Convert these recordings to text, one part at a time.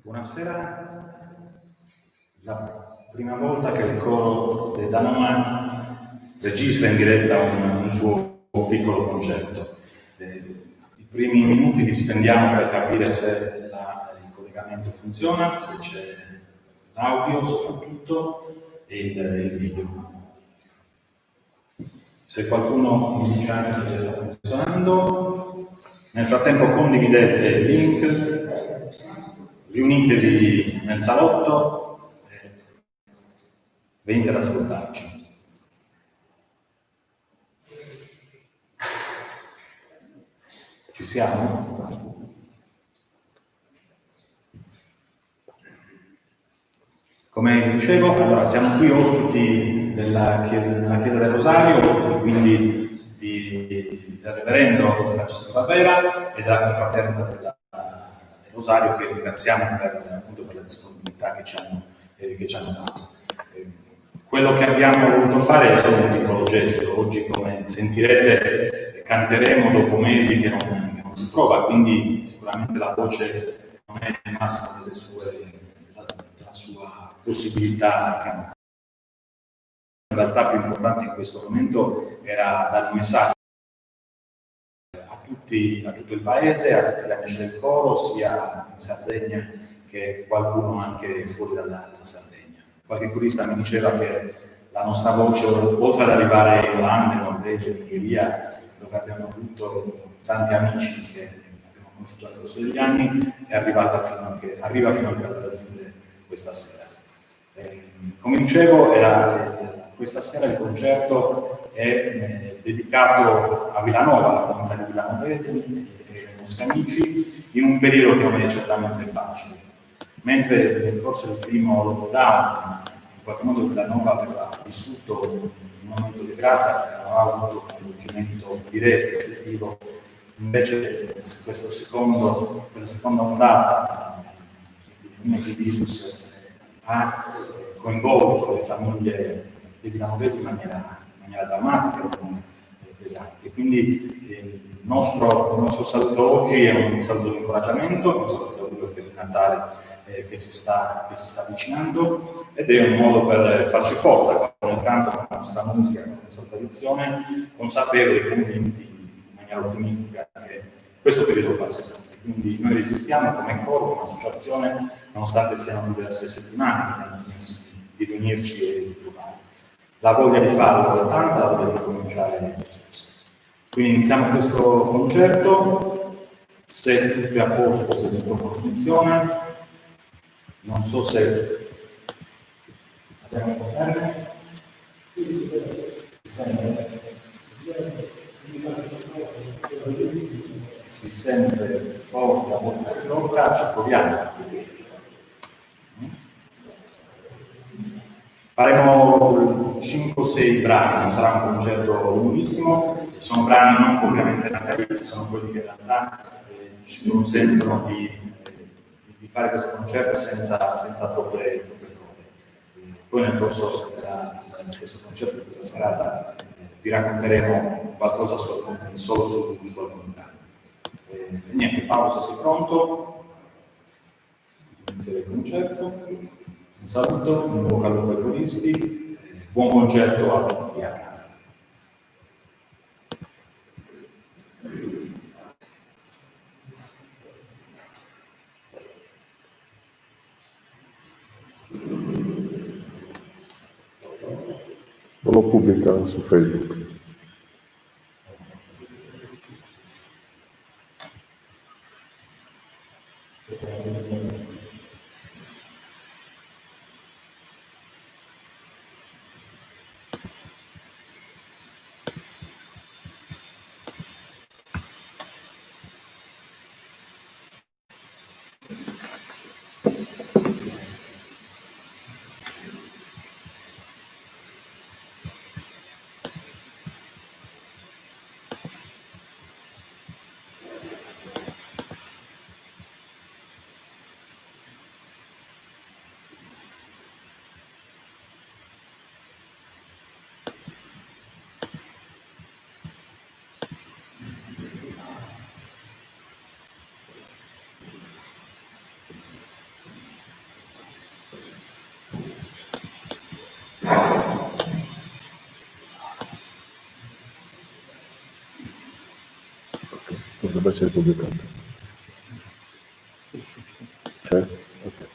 Buonasera, la prima volta che il coro di Danoma registra in diretta un suo piccolo concerto. I primi minuti li spendiamo per capire se il collegamento funziona, se c'è l'audio soprattutto e il video. Se qualcuno mi dice anche se sta funzionando, nel frattempo condividete il link, riunitevi nel salotto e venite ad ascoltarci. Ci siamo? Come dicevo, allora siamo qui ospiti nella Chiesa del Rosario, ospiti quindi del Reverendo Francesco Barbera e della confraternita del Rosario, che ringraziamo per la disponibilità che ci hanno dato. Quello che abbiamo voluto fare è solo un piccolo gesto. Oggi, come sentirete, canteremo dopo mesi che non si trova, quindi sicuramente la voce non è il massimo della sua possibilità. In realtà più importante in questo momento era dare un messaggio a tutto il paese, a tutti gli amici del coro, sia in Sardegna che qualcuno anche fuori dalla Sardegna. Qualche turista mi diceva che la nostra voce, oltre ad arrivare in Olanda, in Norvegia, in Ungheria, dove abbiamo avuto tanti amici che abbiamo conosciuto nel corso degli anni, arriva fino anche al Brasile questa sera. Come dicevo, questa sera il concerto è dedicato a Villanova, alla comunità di villanovesi e ai nostri amici, in un periodo che non è certamente facile. Mentre nel corso del primo lockdown, in qualche modo Villanova aveva vissuto un momento di grazia, non aveva avuto un coinvolgimento diretto, effettivo, invece questa seconda ondata di virus ha coinvolto le famiglie dei villanovesi in maniera drammatica e pesante. Quindi il nostro saluto oggi è un saluto di incoraggiamento, un saluto per il Natale che si sta avvicinando, ed è un modo per farci forza con il canto, con la nostra musica, con la nostra tradizione, consapevoli e convinti in maniera ottimistica che questo periodo passerà. Quindi noi resistiamo come coro, come associazione, nonostante siano diverse settimane che abbiamo smesso di riunirci e di trovare. La voglia di farlo è tanta, la voglia di cominciare è lo stesso. Quindi iniziamo questo concerto, se tutto è a posto, se il microfono funziona. Non so se abbiamo conferme. Si sente forte la voce si blocca, ci proviamo. Faremo 5-6 brani, non sarà un concerto lunghissimo, sono brani non ovviamente natalizi, sono quelli che in realtà ci consentono di fare questo concerto senza troppe prove. Poi nel corso di questo concerto, di questa serata, vi racconteremo qualcosa solo su alcuni brani. Niente, Paolo, se sei pronto, inizierei il concerto. Un saluto, un bocca al lupo ai coristi, buon concerto a tutti a casa. Non lo pubblica su Facebook. dovrebbe essere pubblicato. C'è? Ok.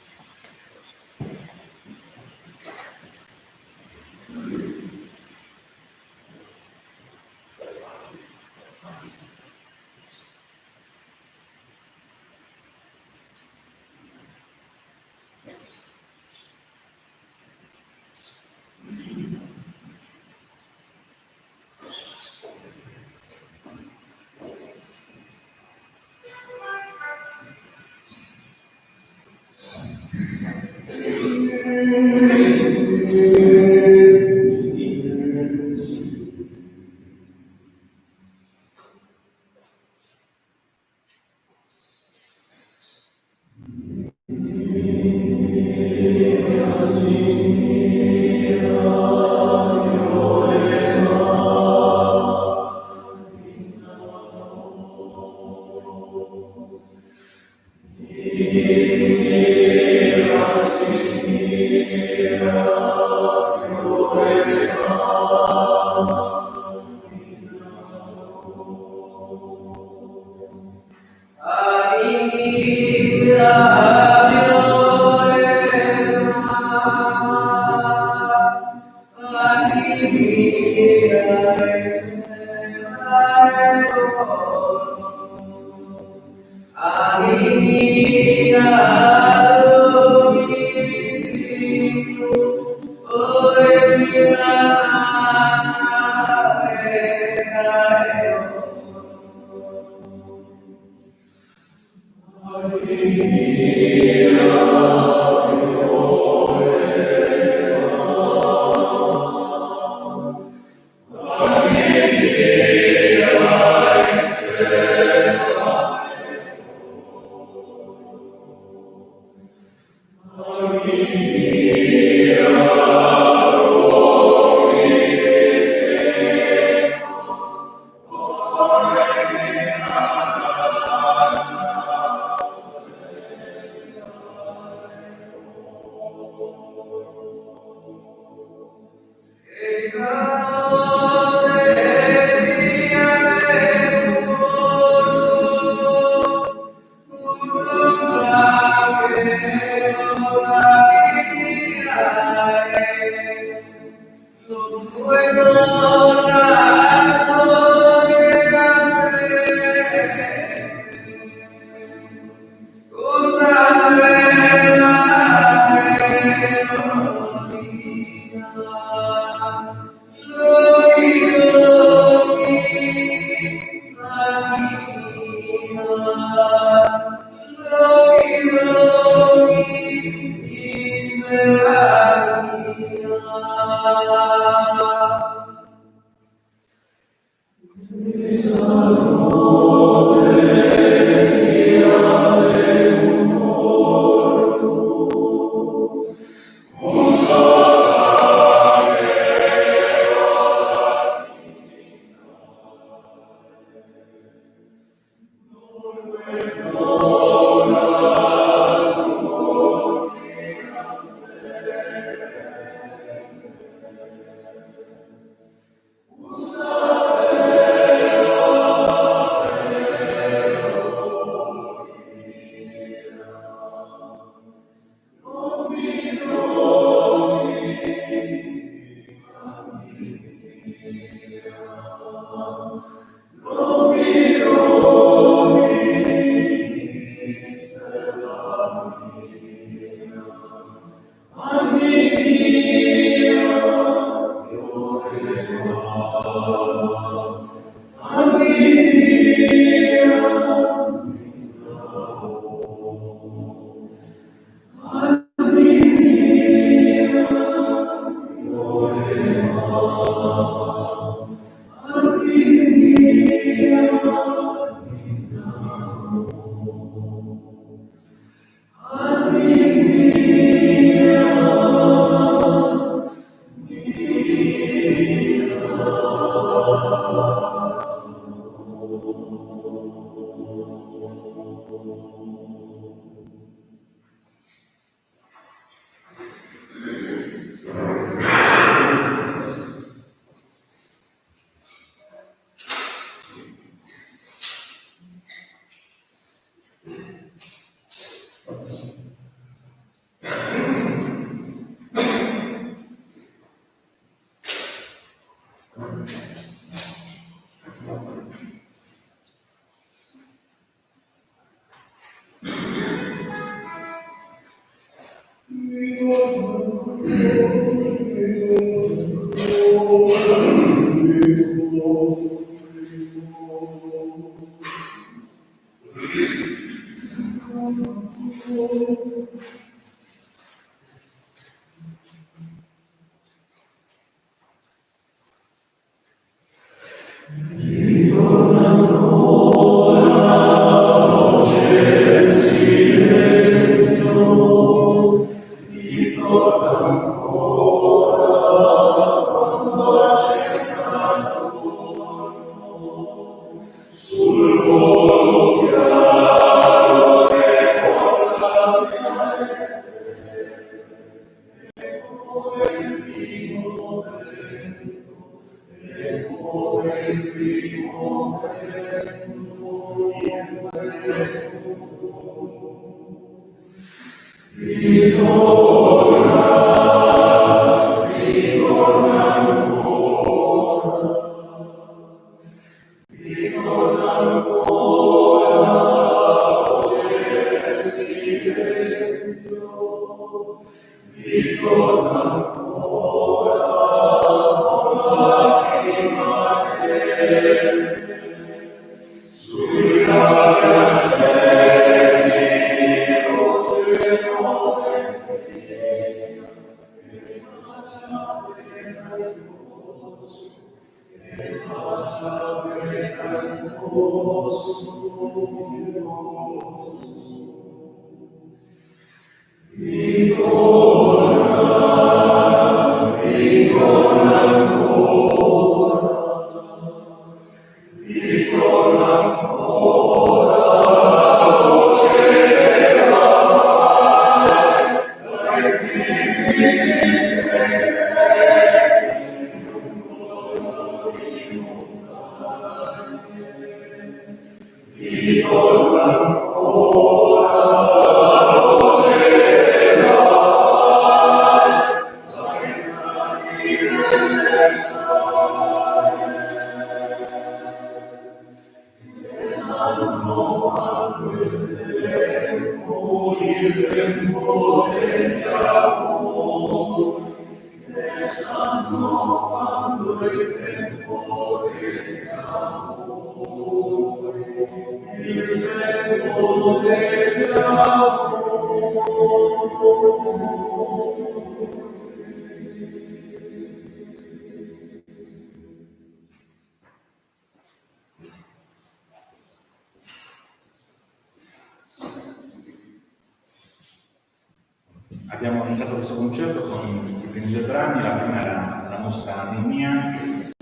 Abbiamo iniziato questo concerto con i primi due brani. La prima era la nostra Anemia,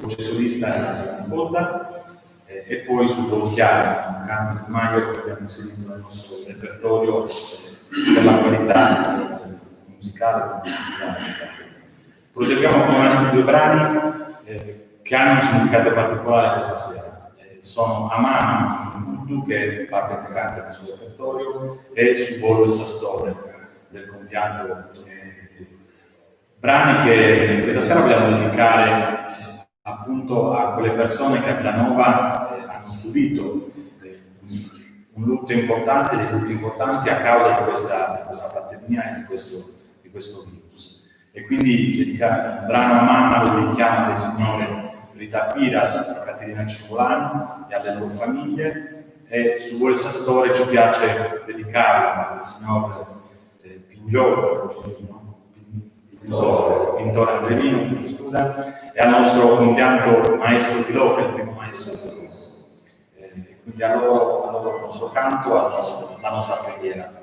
voce solista Giovanni Bodda, e poi Sul volo chiaro, un canto di Maio che abbiamo inserito nel nostro repertorio per la qualità musicale e musicale. Proseguiamo con altri due brani che hanno un significato particolare questa sera. Sono Amama, che è parte integrante del nostro repertorio, e Su volo e Sastore del compianto brani che questa sera vogliamo dedicare appunto a quelle persone che a Villanova hanno subito un lutto importante, dei lutti importanti a causa di questa pandemia e di questo virus. E quindi il brano Amama lo dedichiamo alle signore Rita Piras, a Caterina Cimolani e alle loro famiglie, e Su volo e Sastore ci piace dedicarlo al signor Pintore Angelino, scusa, e al nostro compianto maestro di Loca, il primo maestro di Loca. Quindi a loro il nostro canto, alla nostra preghiera.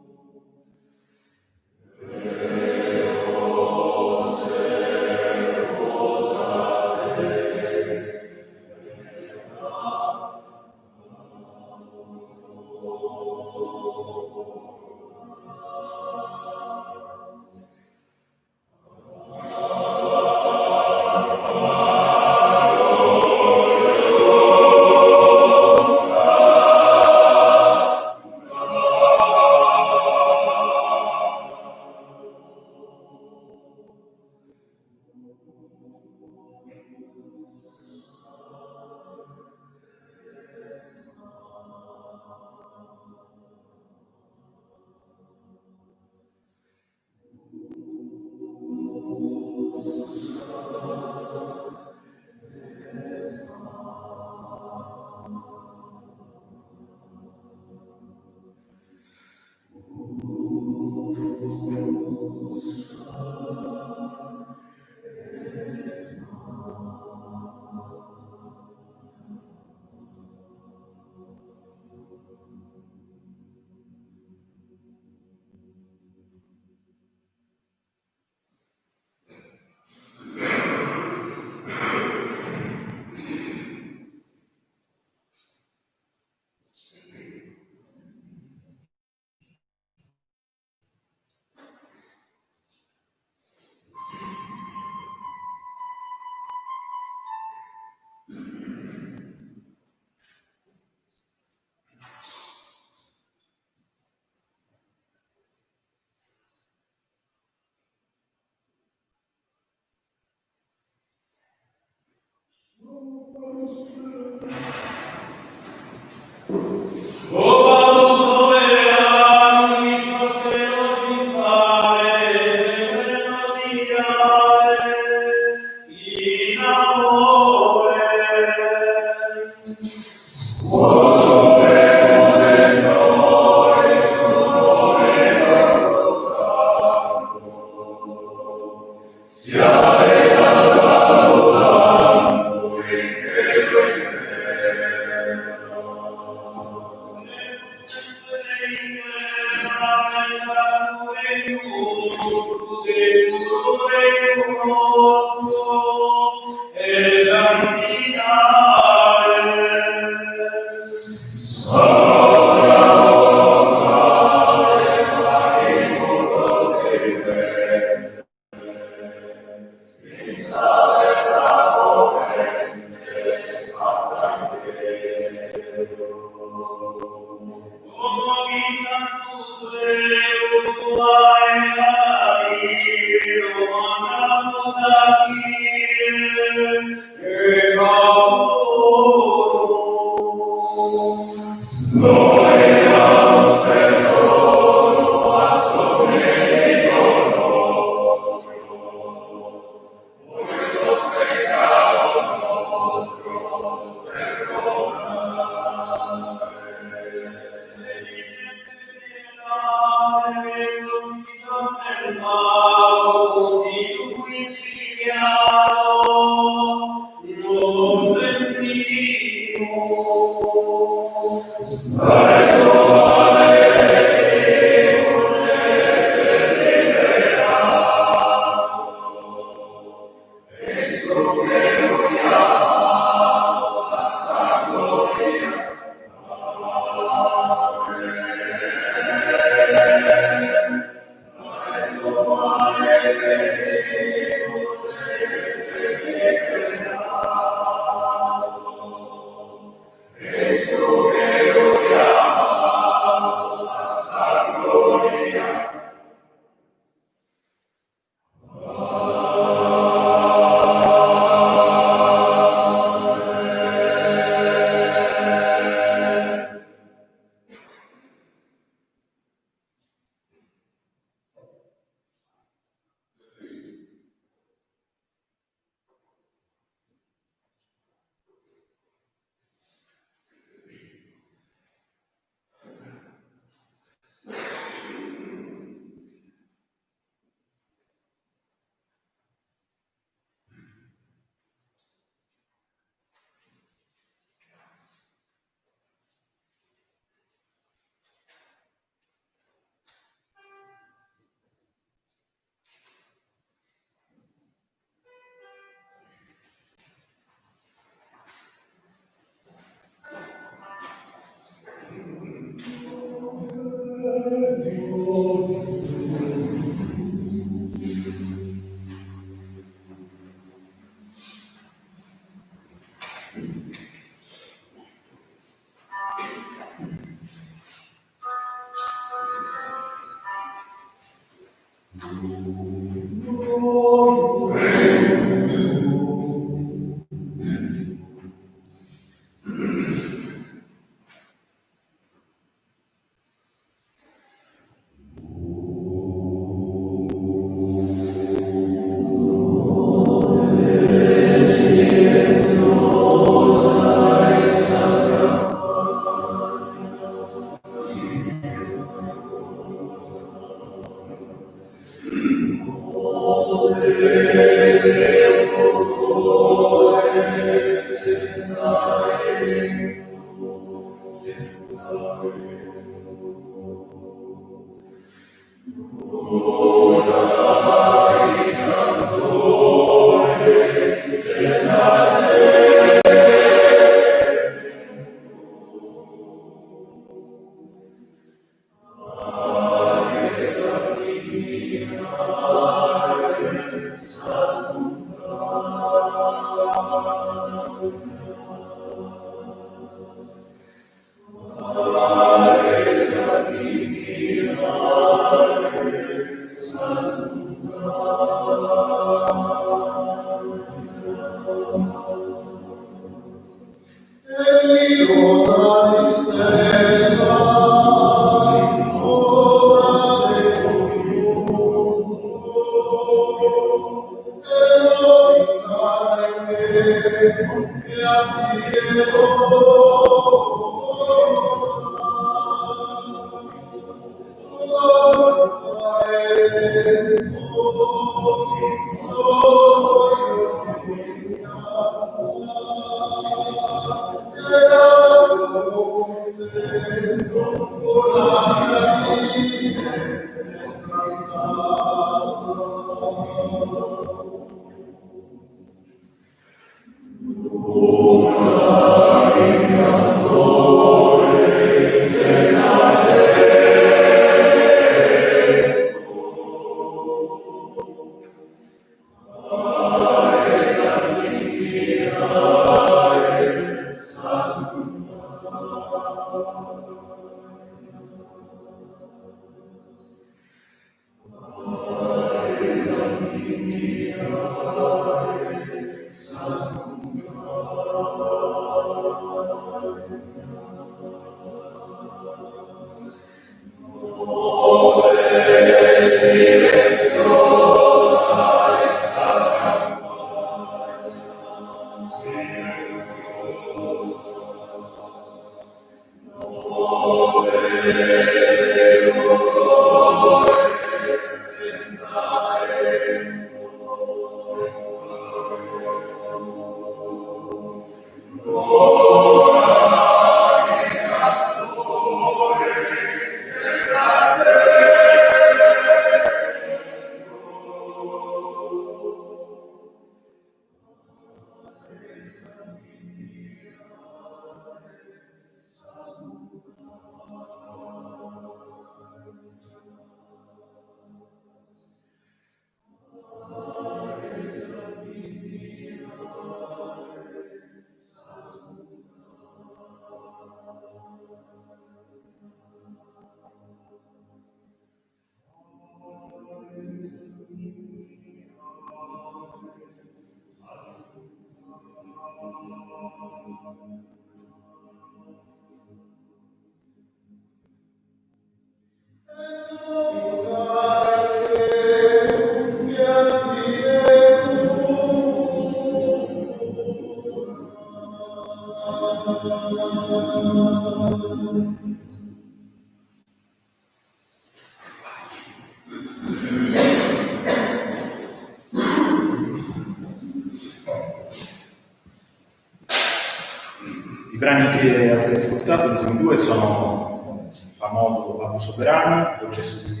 I brani che avete ascoltato, gli ultimi due, sono il famoso Babbo Soberano, processo di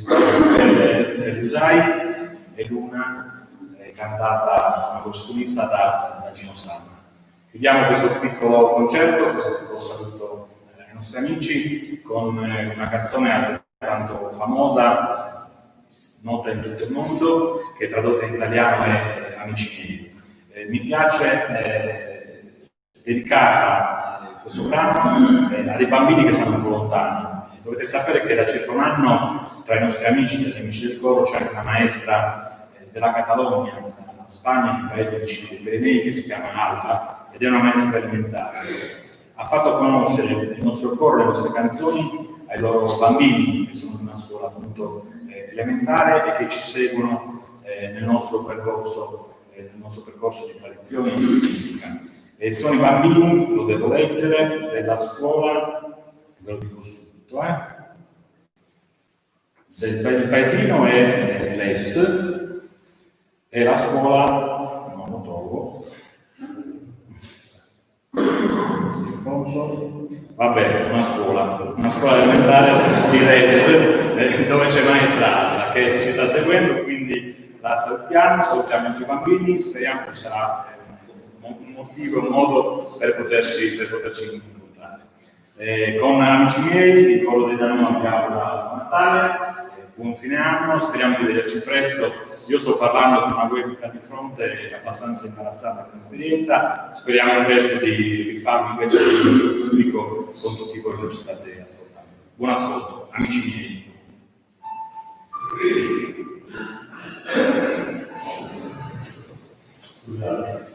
Usai, e l'una cantata come solista da Gino Sanna. Chiudiamo questo piccolo concerto, questo piccolo saluto ai nostri amici, con una canzone altrettanto famosa, nota in tutto il mondo, che tradotta in italiano è Amici miei. Mi piace dedicarla, questo brano, a dei bambini che stanno un po' lontani. Dovete sapere che da circa un anno tra i nostri amici, gli amici del coro, c'è una maestra della Catalogna, della Spagna, un paese vicino ai Pirenei, che si chiama Alba, ed è una maestra elementare. Ha fatto conoscere il nostro coro, le nostre canzoni ai loro bambini, che sono in una scuola appunto elementare e che ci seguono nel nostro percorso di tradizioni e di musica. E sono i bambini, lo devo leggere, della scuola, ve lo dico subito, del paesino è l'ES, E la scuola, non lo trovo. Vabbè, una scuola elementare di RES, dove c'è maestra Anna che ci sta seguendo, quindi la salutiamo i suoi bambini, speriamo che sarà un motivo, un modo per poterci incontrare. Con amici miei, vi ricordo di dare un applauso a Natale, buon fine anno, speriamo di vederci presto. Io sto parlando con una webcam di fronte, è abbastanza imbarazzante come esperienza, speriamo presto di rifarlo invece sul pubblico con tutti voi che ci state ascoltando. Buon ascolto, amici miei. Scusate.